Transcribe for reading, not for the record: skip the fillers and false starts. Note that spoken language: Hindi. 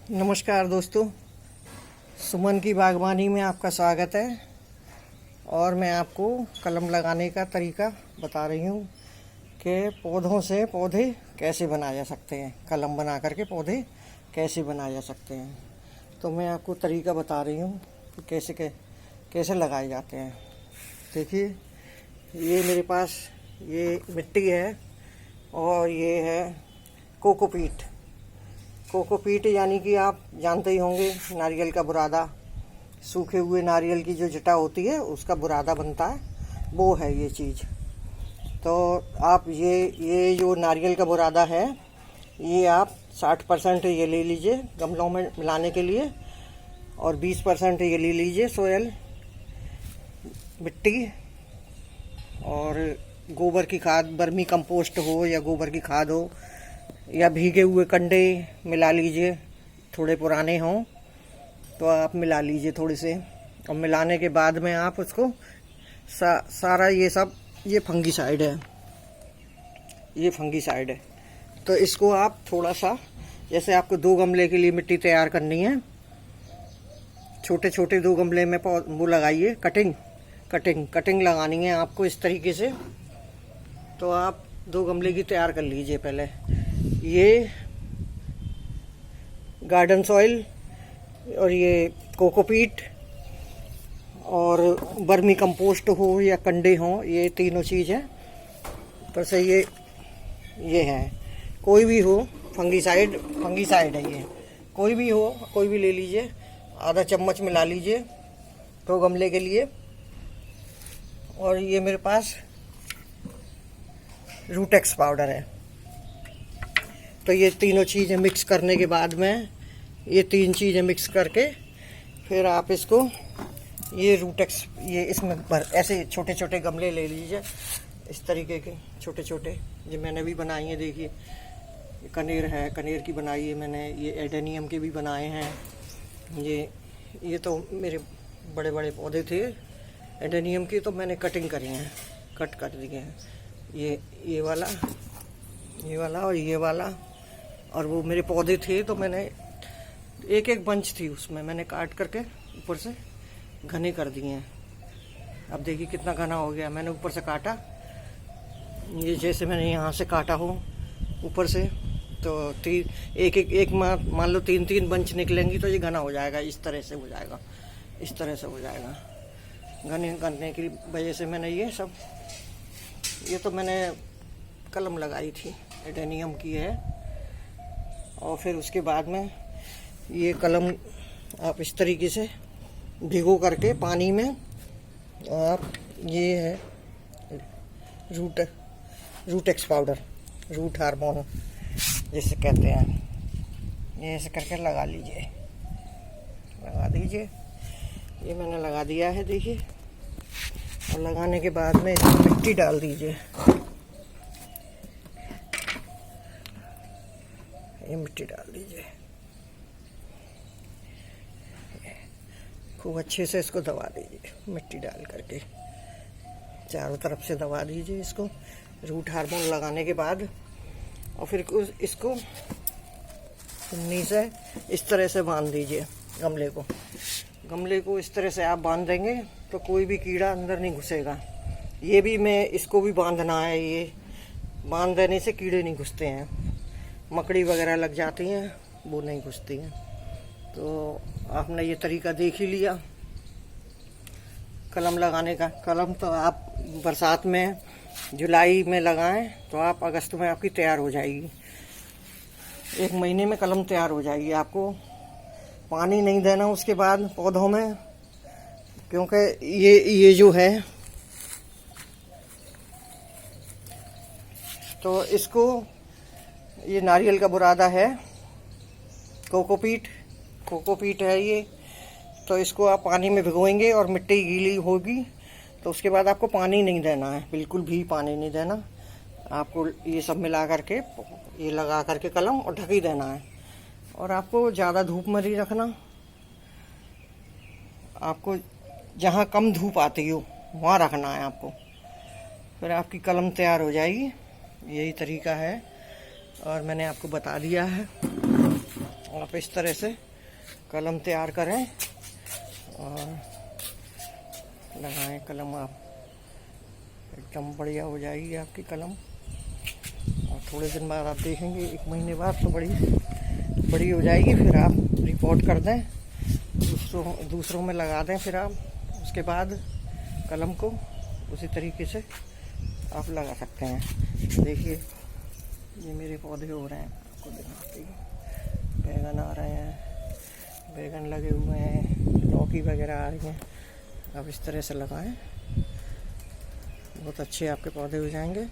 नमस्कार दोस्तों, सुमन की बागवानी में आपका स्वागत है। और मैं आपको कलम लगाने का तरीका बता रही हूँ कि पौधों से पौधे कैसे बनाए जा सकते हैं, कलम बना करके पौधे कैसे बनाए जा सकते हैं। तो मैं आपको तरीका बता रही हूँ कि कैसे लगाए जाते हैं। देखिए, ये मेरे पास ये मिट्टी है और ये है कोकोपीट। कोकोपीट यानी कि आप जानते ही होंगे, नारियल का बुरादा, सूखे हुए नारियल की जो जटा होती है उसका बुरादा बनता है, वो है ये चीज़। तो आप ये जो नारियल का बुरादा है, ये आप 60% ये ले लीजिए गमलों में मिलाने के लिए, और 20% ये ले लीजिए सोयल मिट्टी, और गोबर की खाद, वर्मी कंपोस्ट हो या गोबर की खाद हो, या भीगे हुए कंडे मिला लीजिए, थोड़े पुराने हों तो आप मिला लीजिए थोड़े से। और मिलाने के बाद में आप उसको सारा ये फंगीसाइड है, ये फंगीसाइड है। तो इसको आप थोड़ा सा, जैसे आपको 2 गमले के लिए मिट्टी तैयार करनी है, छोटे छोटे 2 गमले में वो लगाइए, कटिंग लगानी है आपको इस तरीके से। तो आप 2 गमले की तैयार कर लीजिए पहले। ये गार्डन सॉइल और ये कोकोपीट और वर्मी कंपोस्ट हो या कंडे हों, ये तीनों चीज़ है। ऊपर से ये है, कोई भी हो, फंगीसाइड है ये, कोई भी हो, कोई भी ले लीजिए, आधा चम्मच मिला लीजिए 2 गमले के लिए। और ये मेरे पास रूटेक्स पाउडर है। तो ये तीनों चीज़ें मिक्स करने के बाद में, ये 3 चीज़ें मिक्स करके फिर आप इसको, ये रूटेक्स, ये इसमें ऐसे छोटे छोटे गमले ले लीजिए, इस तरीके के छोटे छोटे, जो मैंने भी बनाई है। देखिए, कनेर है, कनेर की बनाई है मैंने, ये एडेनियम के भी बनाए हैं। ये तो मेरे बड़े बड़े पौधे थे एडेनियम की, तो मैंने कटिंग करी हैं, कट कर दिए हैं। ये वाला और ये वाला, और वो मेरे पौधे थे तो मैंने एक बंच थी, उसमें मैंने काट करके ऊपर से घने कर दिए हैं। अब देखिए कितना घना हो गया, मैंने ऊपर से काटा, ये जैसे मैंने यहाँ से काटा हो ऊपर से, तो एक मान लो 3 बंच निकलेंगी तो ये घना हो जाएगा, इस तरह से हो जाएगा, इस तरह से हो जाएगा। घने करने की वजह से मैंने ये तो मैंने कलम लगाई थी, एडेनियम की है। और फिर उसके बाद में ये कलम आप इस तरीके से भिगो करके पानी में, आप, ये है रूटेक्स पाउडर, रूट हार्मोन जिसे कहते हैं, ये ऐसे करके लगा दीजिए। ये मैंने लगा दिया है, देखिए। और लगाने के बाद में इसमें मिट्टी डाल दीजिए, ये मिट्टी डाल दीजिए, खूब अच्छे से इसको दबा दीजिए, मिट्टी डाल करके चारों तरफ से दबा दीजिए इसको, रूट हार्मोन लगाने के बाद। और फिर इसको चुन्नी से इस तरह से बांध दीजिए गमले को इस तरह से आप बांध देंगे तो कोई भी कीड़ा अंदर नहीं घुसेगा। ये भी इसको भी बांधना है, ये बांध देने से कीड़े नहीं घुसते हैं, मकड़ी वगैरह लग जाती हैं, वो नहीं घुसती हैं। तो आपने ये तरीका देख ही लिया कलम लगाने का। कलम तो आप बरसात में, जुलाई में लगाएं तो आप अगस्त में आपकी तैयार हो जाएगी, 1 महीने में कलम तैयार हो जाएगी। आपको पानी नहीं देना उसके बाद पौधों में, क्योंकि ये जो है, तो इसको, ये नारियल का बुरादा है, कोकोपीट है ये। तो इसको आप पानी में भिगोएंगे और मिट्टी गीली होगी तो उसके बाद आपको पानी नहीं देना है, बिल्कुल भी पानी नहीं देना आपको। ये सब मिला करके, ये लगा करके कलम, और ढक ही देना है। और आपको ज़्यादा धूप में नहीं रखना, आपको जहाँ कम धूप आती हो वहाँ रखना है आपको, फिर आपकी कलम तैयार हो जाएगी। यही तरीका है और मैंने आपको बता दिया है। आप इस तरह से कलम तैयार करें और लगाएं कलम। आप एकदम बढ़िया हो जाएगी आपकी कलम। और थोड़े दिन बाद आप देखेंगे, 1 महीने बाद तो बड़ी हो जाएगी। फिर आप रिपोर्ट कर दें, दूसरों में लगा दें। फिर आप उसके बाद कलम को उसी तरीके से आप लगा सकते हैं। देखिए ये मेरे पौधे हो रहे हैं, आपको दिखाते ही। बैगन आ रहे हैं, बैगन लगे हुए हैं, लौकी वगैरह आ रही हैं। आप इस तरह से लगाएं, बहुत अच्छे आपके पौधे हो जाएंगे।